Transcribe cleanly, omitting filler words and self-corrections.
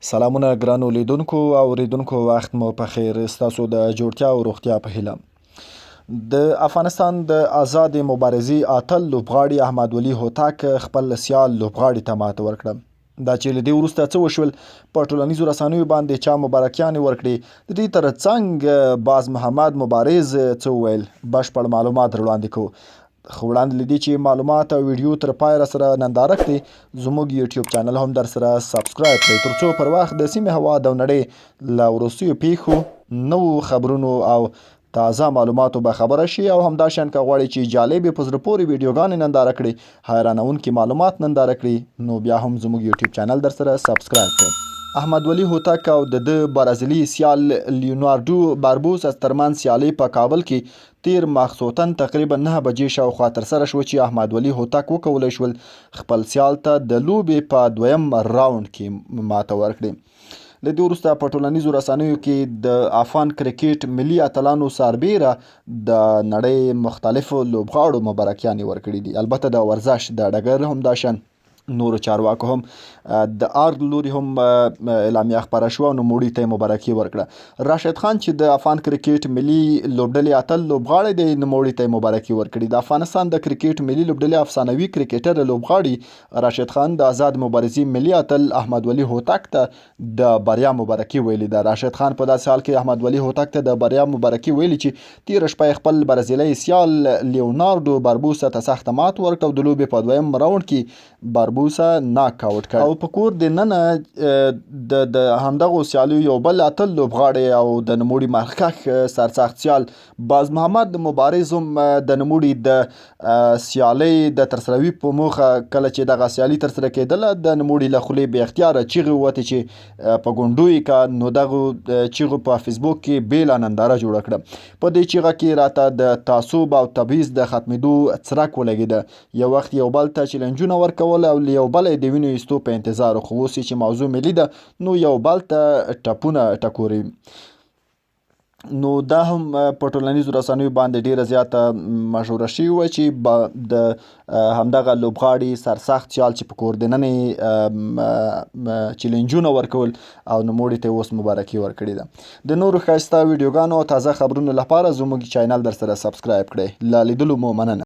سلامونه ګرانو لیدونکو او اوریدونکو، وخت مو په خیر. ستاسو د جوړتیا او روغتیا په هیله. د افغانستان د آزادې مبارزې اتل لوبغاړي احمد ولي هوتک خپل سیال لوبغاړي ته ماته ورکړه. دا چې له دې وروسته څه وشول، په ټولنیزو رسنیو باندې چا مبارکیانې ورکړې، د دې ترڅنګ باز محمد مبارز څه وویل، بشپړ معلومات در وړاندې کوو. خو وړاندې له دې چې معلومات او ویډیو تر پای را سره ننداره کړئ، زموږ یوټیوب چینل هم در سره سبسکرایب کړئ، ترڅو پر وخت د سیمې هوا د نړۍ له وروستیو پیښو، نوو خبرونو او تازه معلوماتو به خبره شي. او همداشان که غواړئ چې جالبې په زړه پورې ویډیوګانې ننداره کړئ، حیرانونکي معلومات ننداره کړئ، نو بیا هم زموږ یوټیوب چینل در سره سبسکرایب کړئ. احمد ولي هوتک او د برازیلي سیال لیوناردو باربوس ترمنځ سیالي په کابل کې تیر ماخوستن تقریبا 9 بجې شاوخوا ترسره شوه، چې احمد ولي هوتک وکولی شول خپل سیال ته د لوبې په دویم راوند کې ماته ورکړي. له دې وروسته په ټولنیزو رسنیو کې د افغان کرکټ ملي اتلانو سربیره د نړۍ مختلفو لوبغاړو مبارکیانې ورکړي دي. البته د ورزش د ډګر همداشان نورو چارواکو هم د ارګ لوري هم اعلامیه خپره شوه، نو موړي ته مبارکي ورکړه. راشد خان چې د افغان کرکټ ملي لوبډلې اتل لوبغاړی دی، نو موړي ته مبارکي ورکړي. د افغانستان د کرکټ ملي لوبډلې افسانوي کرکټر لوبغاړي راشد خان د آزاد مبارزې ملي اتل احمد ولي هوتک ته د بریا مبارکي ویلي ده. راشد خان په داسې حال کې احمد ولي هوتک ته د بریا مبارکي ویلي چې تېره شپه خپل برازیلي سیال لیوناردو باربوس ته سخته مات ورکړه او د لوبې په دویم راوند کې باربوسا ناک آوټ کړ. او په کور د ننه د همدغو سیالیو یو بل اتل لوبغاړی او د نوموړي مخکښ سرسخت سیال باز محمد مبارز هم د نوموړي د سیالۍ د ترسروي په موخه کله چې دغه سیالي ترسره کېدله، د نوموړي له خولې بې اختیاره چیغې ووتې چې په ګونډو یې که، نو دغو چیغو په فیسبوک کې بېله ننداره جوړه کړه. په دې چیغه کې راته د تعصب او تبعیض د ختمېدو څرک ولګېده. یو وخت یو بل ته چیلنجونه ورکول او له یو بل د وینو ایستو په انتظار، خو اوس چې موضوع ملي ده، نو یو بل ته ټپونه ټکوري. نو دا هم په ټولنیزو رسنیو باندې ډیره زیاته مشهوره شوې وه چې د همدغه لوبغاړي سرسخت سیال چې په کور دننه چیلنجونه ورکول او نوموړي ته اوس مبارکي ورکړې ده. د نورو ښایسته ویډیوګانو او تازه خبرونو لپاره زموږ چینل در سره سبسکرایب کړئ. له لیدلو مو مننه.